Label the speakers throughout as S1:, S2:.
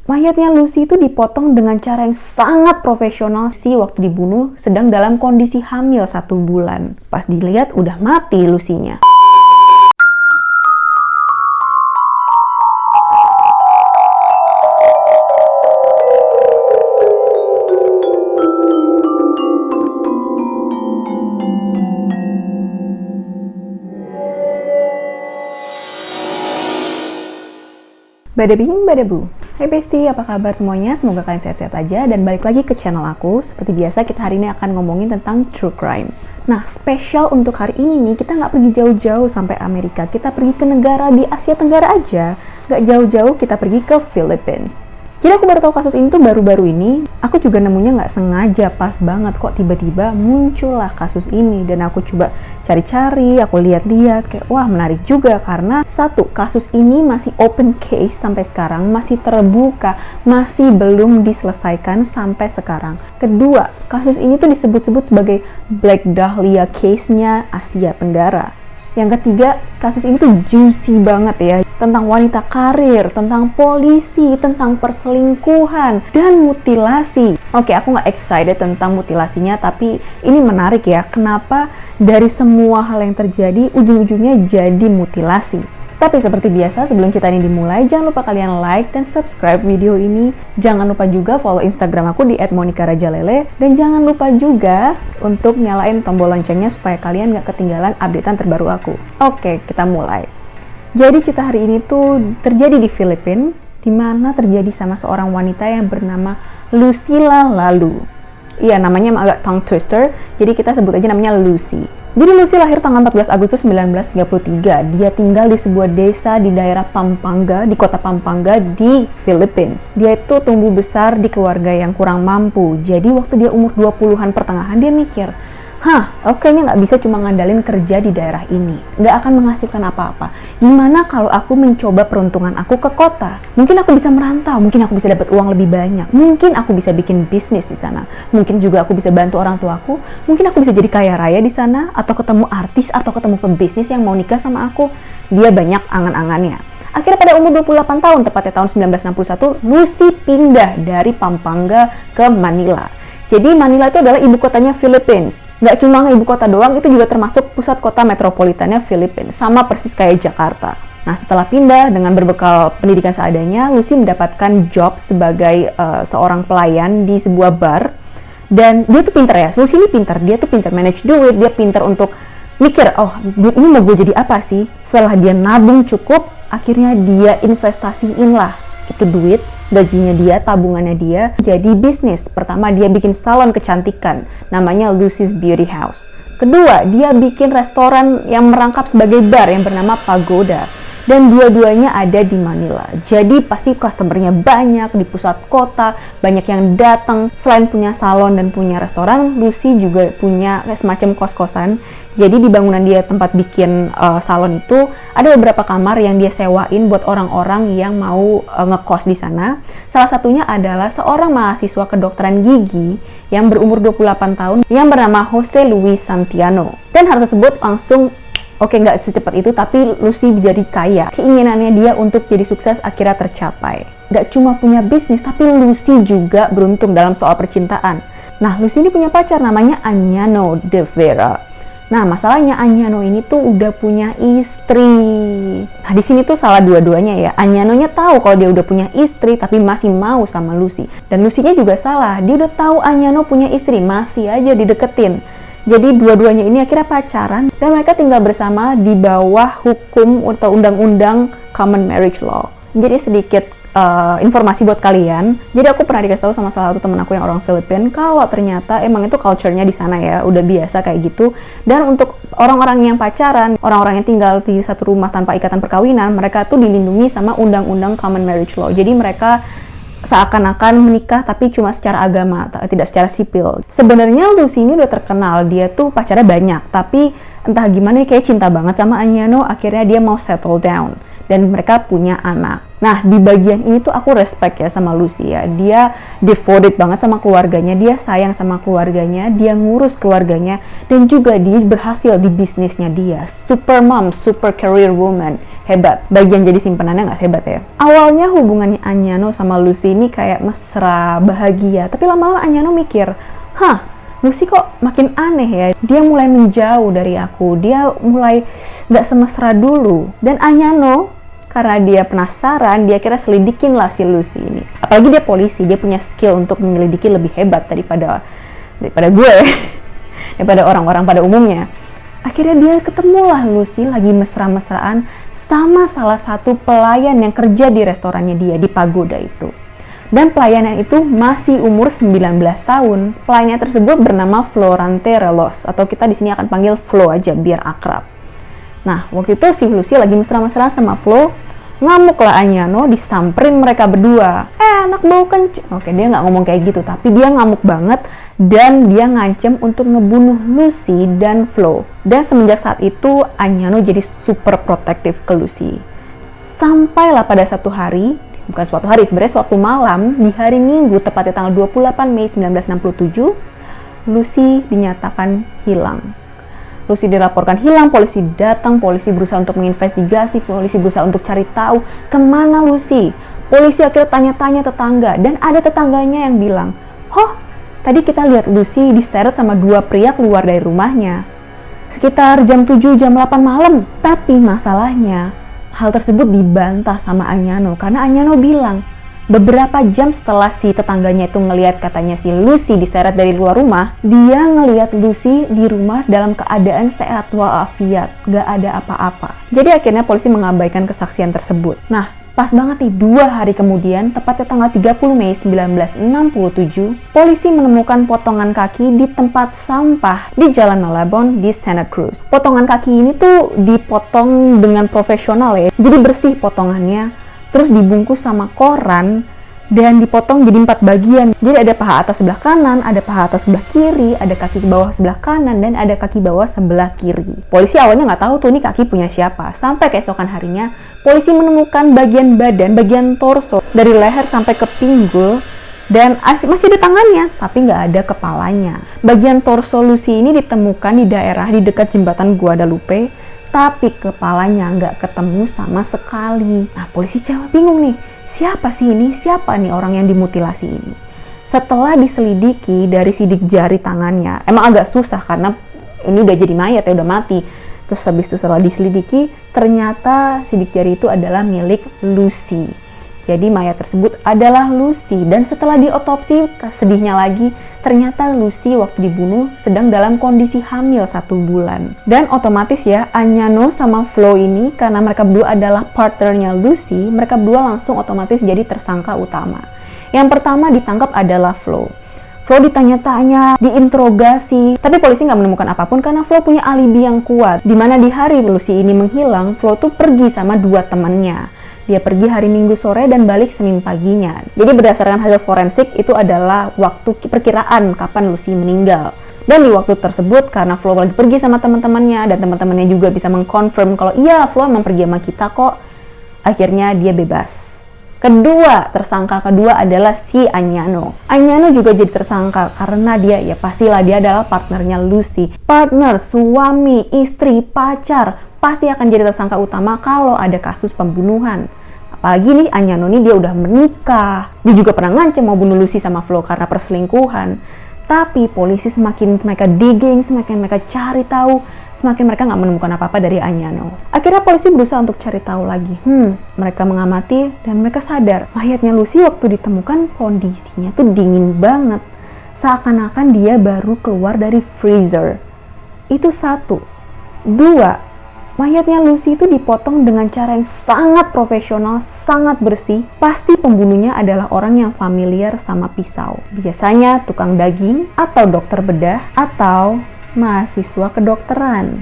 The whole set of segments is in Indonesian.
S1: Mayatnya Lucy itu dipotong dengan cara yang sangat profesional sih. Waktu dibunuh sedang dalam kondisi hamil 1 bulan. Pas dilihat udah mati Lucy-nya. Bada bing, bada bu. Hai bestie, apa kabar semuanya? Semoga kalian sehat-sehat aja dan balik lagi ke channel aku. Seperti biasa, kita hari ini akan ngomongin tentang true crime. Nah, spesial untuk hari ini nih, kita nggak pergi jauh-jauh sampai Amerika. Kita pergi ke negara di Asia Tenggara aja. Nggak jauh-jauh, kita pergi ke Philippines. Jadi aku baru tahu kasus ini tuh baru-baru ini. Aku juga nemunya nggak sengaja, pas banget kok tiba-tiba muncullah kasus ini. Dan aku coba cari-cari, aku lihat-lihat, kayak wah menarik juga. Karena satu, kasus ini masih open case sampai sekarang, masih terbuka, masih belum diselesaikan sampai sekarang. Kedua, kasus ini tuh disebut-sebut sebagai Black Dahlia case-nya Asia Tenggara. Yang ketiga, kasus ini tuh juicy banget ya, tentang wanita karir, tentang polisi, tentang perselingkuhan, dan mutilasi. Oke, aku nggak excited tentang mutilasinya, tapi ini menarik ya, kenapa dari semua hal yang terjadi, ujung-ujungnya jadi mutilasi. Tapi seperti biasa, sebelum cerita ini dimulai, jangan lupa kalian like dan subscribe video ini. Jangan lupa juga follow Instagram aku di @monicarajalele. Dan jangan lupa juga untuk nyalain tombol loncengnya supaya kalian nggak ketinggalan updatean terbaru aku. Oke, kita mulai. Jadi cerita hari ini tuh terjadi di Filipina, di mana terjadi sama seorang wanita yang bernama Lucila Lalu. Iya, namanya agak tongue twister, jadi kita sebut aja namanya Lucy. Jadi Lucy lahir tanggal 14 Agustus 1933. Dia tinggal di sebuah desa di daerah Pampanga, di kota Pampanga di Philippines. Dia itu tumbuh besar di keluarga yang kurang mampu. Jadi waktu dia umur 20-an pertengahan, dia mikir, kayaknya nggak bisa cuma ngandalin kerja di daerah ini. Nggak akan menghasilkan apa-apa. Gimana kalau aku mencoba peruntungan aku ke kota? Mungkin aku bisa merantau, mungkin aku bisa dapat uang lebih banyak. Mungkin aku bisa bikin bisnis di sana. Mungkin juga aku bisa bantu orang tuaku. Mungkin aku bisa jadi kaya raya di sana, atau ketemu artis, atau ketemu pebisnis yang mau nikah sama aku. Dia banyak angan-angannya. Akhirnya pada umur 28 tahun, tepatnya tahun 1961, Lucy pindah dari Pampanga ke Manila. Jadi Manila itu adalah ibu kotanya Philippines. Nggak cuma ibu kota doang, itu juga termasuk pusat kota metropolitannya Philippines. Sama persis kayak Jakarta. Nah, setelah pindah dengan berbekal pendidikan seadanya, Lucy mendapatkan job sebagai seorang pelayan di sebuah bar. Dan dia tuh pinter ya, Lucy ini pinter. Dia tuh pinter manage duit, dia pinter untuk mikir, duit ini mau gue jadi apa sih? Setelah dia nabung cukup, akhirnya dia investasiin lah itu duit, gajinya dia, tabungannya dia, jadi bisnis. Pertama, dia bikin salon kecantikan, namanya Lucy's Beauty House. Kedua, dia bikin restoran yang merangkap sebagai bar yang bernama Pagoda. Dan dua-duanya ada di Manila. Jadi pasti customer-nya banyak di pusat kota, banyak yang datang. Selain punya salon dan punya restoran, Lucy juga punya semacam kos-kosan. Jadi di bangunan dia tempat bikin salon itu ada beberapa kamar yang dia sewain buat orang-orang yang mau ngekos di sana. Salah satunya adalah seorang mahasiswa kedokteran gigi yang berumur 28 tahun yang bernama Jose Luis Santiano. Dan hal tersebut langsung nggak secepat itu, tapi Lucy jadi kaya. Keinginannya dia untuk jadi sukses akhirnya tercapai. Nggak cuma punya bisnis, tapi Lucy juga beruntung dalam soal percintaan. Nah, Lucy ini punya pacar namanya Agnano de Vera. Nah, masalahnya Agnano ini tuh udah punya istri. Nah, di sini tuh salah dua-duanya ya. Agnano-nya tahu kalau dia udah punya istri, tapi masih mau sama Lucy. Dan Lucy-nya juga salah. Dia udah tahu Agnano punya istri, masih aja dideketin. Jadi dua-duanya ini akhirnya pacaran dan mereka tinggal bersama di bawah hukum atau undang-undang Common Marriage Law. Jadi sedikit informasi buat kalian. Jadi aku pernah dikasih tahu sama salah satu teman aku yang orang Filipina kalau ternyata emang itu culture-nya di sana ya, udah biasa kayak gitu. Dan untuk orang-orang yang pacaran, orang-orang yang tinggal di satu rumah tanpa ikatan perkawinan, mereka tuh dilindungi sama undang-undang Common Marriage Law. Jadi mereka seakan-akan menikah tapi cuma secara agama, tidak secara sipil. Sebenarnya Lucy ini udah terkenal, dia tuh pacarnya banyak, tapi entah gimana kayak cinta banget sama Agnano, akhirnya dia mau settle down dan mereka punya anak. Nah, di bagian ini tuh aku respect ya sama Lucy ya. Dia devoted banget sama keluarganya, dia sayang sama keluarganya, dia ngurus keluarganya, dan juga dia berhasil di bisnisnya dia. Super mom, super career woman. hebat. Bagian jadi simpenannya nggak hebat ya. Awalnya hubungannya Agnano sama Lucy ini kayak mesra, bahagia. Tapi lama-lama Agnano mikir, Lucy kok makin aneh ya. Dia mulai menjauh dari aku. Dia mulai nggak semesra dulu. Dan Agnano, karena dia penasaran, dia kira selidikin lah si Lucy ini. Apalagi dia polisi, dia punya skill untuk menyelidiki lebih hebat daripada gue, daripada orang-orang pada umumnya. Akhirnya dia ketemulah Lucy lagi mesra-mesraan sama salah satu pelayan yang kerja di restorannya dia, di Pagoda itu. Dan pelayannya itu masih umur 19 tahun. Pelayannya tersebut bernama Florante Relos, atau kita di sini akan panggil Flo aja biar akrab. Nah, waktu itu si Lucy lagi mesra-mesraan sama Flo, ngamuklah Agnano, disamperin mereka berdua. Anak bau kencing. Oke, dia nggak ngomong kayak gitu, tapi dia ngamuk banget dan dia ngancem untuk ngebunuh Lucy dan Flo. Dan semenjak saat itu, Agnano jadi super protektif ke Lucy. Sampailah pada satu hari, bukan suatu hari, sebenarnya suatu malam, di hari Minggu, tepatnya tanggal 28 Mei 1967, Lucy dinyatakan hilang. Lucy dilaporkan hilang, polisi datang, polisi berusaha untuk menginvestigasi, polisi berusaha untuk cari tahu kemana Lucy. Polisi akhirnya tanya-tanya tetangga, dan ada tetangganya yang bilang, tadi kita lihat Lucy diseret sama dua pria keluar dari rumahnya. Sekitar jam 7, jam 8 malam. Tapi masalahnya, hal tersebut dibantah sama Agnano, karena Agnano bilang, beberapa jam setelah si tetangganya itu ngelihat katanya si Lucy diseret dari luar rumah, dia ngelihat Lucy di rumah dalam keadaan sehat walafiat, gak ada apa-apa. Jadi akhirnya polisi mengabaikan kesaksian tersebut. Nah, pas banget nih 2 hari kemudian, tepatnya tanggal 30 Mei 1967, polisi menemukan potongan kaki di tempat sampah di Jalan Malabon di Santa Cruz. Potongan kaki ini tuh dipotong dengan profesional ya, jadi bersih potongannya. Terus dibungkus sama koran dan dipotong jadi 4 bagian. Jadi ada paha atas sebelah kanan, ada paha atas sebelah kiri, ada kaki bawah sebelah kanan, dan ada kaki bawah sebelah kiri. Polisi awalnya nggak tahu tuh ini kaki punya siapa. Sampai keesokan harinya, polisi menemukan bagian badan, bagian torso, dari leher sampai ke pinggul, dan masih ada tangannya, tapi nggak ada kepalanya. Bagian torso Lucy ini ditemukan di daerah di dekat jembatan Guadalupe, tapi kepalanya nggak ketemu sama sekali. Nah, polisi cewek bingung nih, siapa sih ini? Siapa nih orang yang dimutilasi ini? Setelah diselidiki dari sidik jari tangannya, emang agak susah karena ini udah jadi mayat ya, udah mati. Terus habis itu setelah diselidiki, ternyata sidik jari itu adalah milik Lucy. Jadi mayat tersebut adalah Lucy, dan setelah diotopsi, sedihnya lagi, ternyata Lucy waktu dibunuh sedang dalam kondisi hamil 1 bulan. Dan otomatis ya, Agnano sama Flo ini, karena mereka berdua adalah partnernya Lucy, mereka berdua langsung otomatis jadi tersangka utama. Yang pertama ditangkap adalah Flo. Flo ditanya-tanya, diinterogasi, tapi polisi nggak menemukan apapun karena Flo punya alibi yang kuat. Dimana di hari Lucy ini menghilang, Flo tuh pergi sama 2 temannya. Dia pergi hari Minggu sore dan balik Senin paginya. Jadi berdasarkan hasil forensik, itu adalah waktu perkiraan kapan Lucy meninggal. Dan di waktu tersebut, karena Flo lagi pergi sama teman-temannya, dan teman-temannya juga bisa mengkonfirm kalau iya Flo emang pergi sama kita kok, akhirnya dia bebas. Tersangka kedua adalah si Agnano. Agnano juga jadi tersangka karena dia, ya pastilah dia adalah partnernya Lucy. Partner, suami, istri, pacar, pasti akan jadi tersangka utama kalau ada kasus pembunuhan. Apalagi nih Agnano nih dia udah menikah. Dia juga pernah ngancam mau bunuh Lucy sama Flo karena perselingkuhan. Tapi polisi semakin mereka digging, semakin mereka cari tahu, semakin mereka nggak menemukan apa-apa dari Agnano. Akhirnya polisi berusaha untuk cari tahu lagi. Mereka mengamati dan mereka sadar mayatnya Lucy waktu ditemukan kondisinya tuh dingin banget. Seakan-akan dia baru keluar dari freezer. Itu 1. 2. Mayatnya Lucy itu dipotong dengan cara yang sangat profesional, sangat bersih. Pasti pembunuhnya adalah orang yang familiar sama pisau. Biasanya tukang daging, atau dokter bedah, atau mahasiswa kedokteran.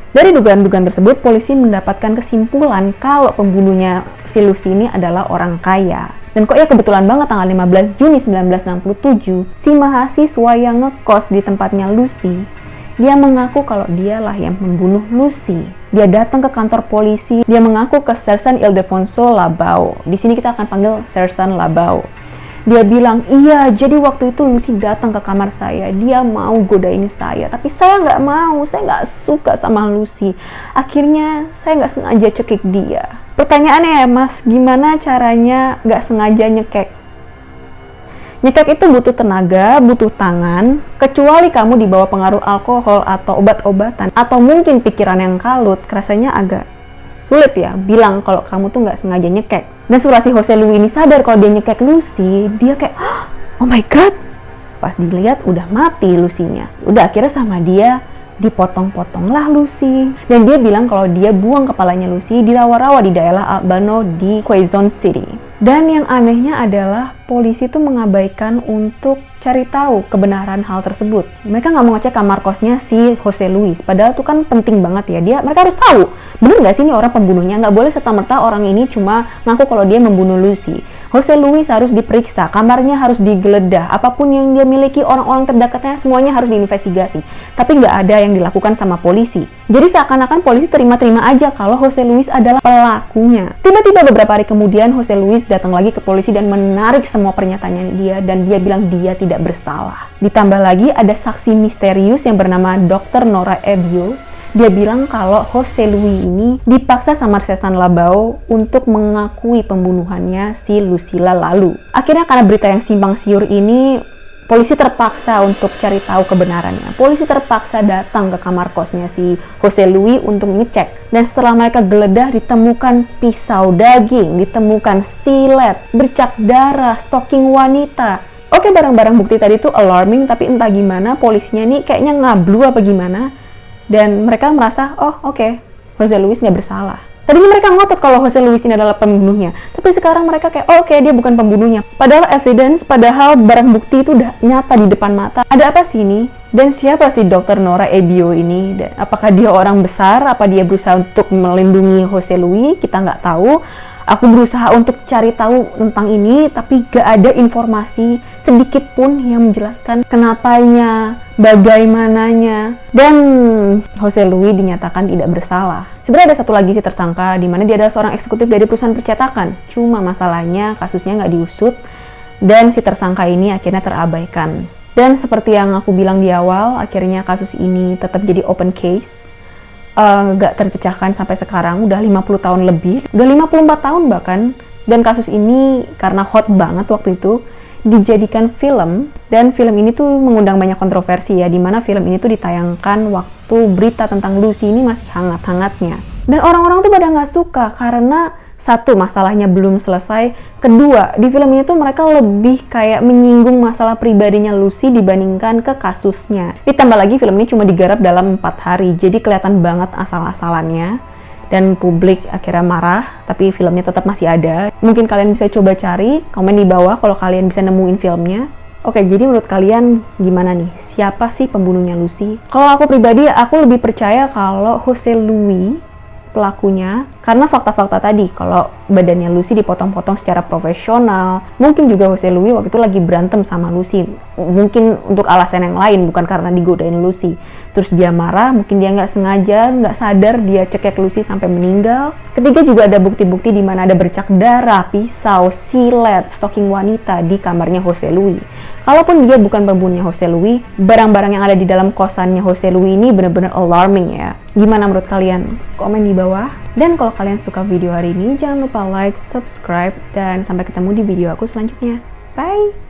S1: Dari dugaan-dugaan tersebut, polisi mendapatkan kesimpulan kalau pembunuhnya si Lucy ini adalah orang kaya. Dan kok ya kebetulan banget tanggal 15 Juni 1967, si mahasiswa yang ngekos di tempatnya Lucy, dia mengaku kalau dialah yang membunuh Lucy. Dia datang ke kantor polisi, dia mengaku ke Sersan Ildefonso Labao. Di sini kita akan panggil Sersan Labao. Dia bilang, iya, jadi waktu itu Lucy datang ke kamar saya, dia mau godain saya, tapi saya nggak mau, saya nggak suka sama Lucy. Akhirnya saya nggak sengaja cekik dia. Pertanyaannya ya mas, gimana caranya nggak sengaja nyekek? Nyekek itu butuh tenaga, butuh tangan, kecuali kamu di bawah pengaruh alkohol atau obat-obatan, atau mungkin pikiran yang kalut, rasanya agak sulit ya bilang kalau kamu tuh nggak sengaja nyekek. Dan setelah si Jose Luis ini sadar kalau dia nyekek Lucy, dia kayak, oh my god, pas dilihat udah mati Lucy-nya. Udah akhirnya sama dia dipotong-potonglah Lucy. Dan dia bilang kalau dia buang kepalanya Lucy di rawa-rawa di daerah Albano di Quezon City. Dan yang anehnya adalah polisi tuh mengabaikan untuk cari tahu kebenaran hal tersebut. Mereka nggak mau ngecek kamar kosnya si Jose Luis, padahal itu kan penting banget ya. Mereka harus tahu, bener nggak sih ini orang pembunuhnya? Nggak boleh serta-merta orang ini cuma ngaku kalau dia membunuh Lucy. Jose Luis harus diperiksa, kamarnya harus digeledah, apapun yang dia miliki, orang-orang terdekatnya semuanya harus diinvestigasi. Tapi nggak ada yang dilakukan sama polisi. Jadi seakan-akan polisi terima-terima aja kalau Jose Luis adalah pelakunya. Tiba-tiba beberapa hari kemudian Jose Luis datang lagi ke polisi dan menarik semua pernyataannya dia, dan dia bilang dia tidak bersalah. Ditambah lagi ada saksi misterius yang bernama Dr. Nora Ebio. Dia bilang kalau Jose Luis ini dipaksa sama Cesar Labao untuk mengakui pembunuhannya si Lucila lalu. Akhirnya karena berita yang simpang siur ini, polisi terpaksa untuk cari tahu kebenarannya. Polisi terpaksa datang ke kamar kosnya si Jose Luis untuk ngecek. Dan setelah mereka geledah, ditemukan pisau daging, ditemukan silet, bercak darah, stocking wanita. Oke, barang-barang bukti tadi tuh alarming, tapi entah gimana polisinya nih kayaknya ngablu apa gimana. Dan mereka merasa, oh oke, Jose Luis nggak bersalah. Tadinya mereka ngotot kalau Jose Luis ini adalah pembunuhnya. Tapi sekarang mereka kayak, oh, oke, dia bukan pembunuhnya. Padahal evidence, padahal barang bukti itu udah nyata di depan mata. Ada apa sih ini? Dan siapa sih Dr. Nora Ebio ini? Dan apakah dia orang besar? Apa dia berusaha untuk melindungi Jose Luis? Kita nggak tahu. Aku berusaha untuk cari tahu tentang ini, tapi gak ada informasi sedikit pun yang menjelaskan kenapanya, bagaimananya. Dan Jose Luis dinyatakan tidak bersalah. Sebenarnya ada satu lagi sih tersangka, di mana dia adalah seorang eksekutif dari perusahaan percetakan. Cuma masalahnya kasusnya nggak diusut, dan si tersangka ini akhirnya terabaikan. Dan seperti yang aku bilang di awal, akhirnya kasus ini tetap jadi open case. Gak terpecahkan sampai sekarang, udah 50 tahun lebih, udah 54 tahun bahkan. Dan kasus ini karena hot banget waktu itu, dijadikan film. Dan film ini tuh mengundang banyak kontroversi ya, dimana film ini tuh ditayangkan waktu berita tentang Lucy ini masih hangat-hangatnya. Dan orang-orang tuh pada gak suka karena satu, masalahnya belum selesai. Kedua, di film ini tuh mereka lebih kayak menyinggung masalah pribadinya Lucy dibandingkan ke kasusnya. Ditambah lagi film ini cuma digarap dalam 4 hari, jadi kelihatan banget asal-asalannya. Dan publik akhirnya marah, tapi filmnya tetap masih ada. Mungkin kalian bisa coba cari, komen di bawah kalau kalian bisa nemuin filmnya. Oke, jadi menurut kalian gimana nih? Siapa sih pembunuhnya Lucy? Kalau aku pribadi, aku lebih percaya kalau Jose Luis pelakunya, karena fakta-fakta tadi kalau badannya Lucy dipotong-potong secara profesional. Mungkin juga Jose Luis waktu itu lagi berantem sama Lucy, mungkin untuk alasan yang lain, bukan karena digodain Lucy. Terus dia marah, mungkin dia nggak sengaja, nggak sadar dia cekek Lucy sampai meninggal. Ketiga, juga ada bukti-bukti di mana ada bercak darah, pisau, silet, stocking wanita di kamarnya Jose Luis. Kalaupun dia bukan pembunuhnya Jose Luis, barang-barang yang ada di dalam kosannya Jose Luis ini benar-benar alarming ya. Gimana menurut kalian? Komen di bawah. Dan kalau kalian suka video hari ini, jangan lupa like, subscribe, dan sampai ketemu di video aku selanjutnya. Bye!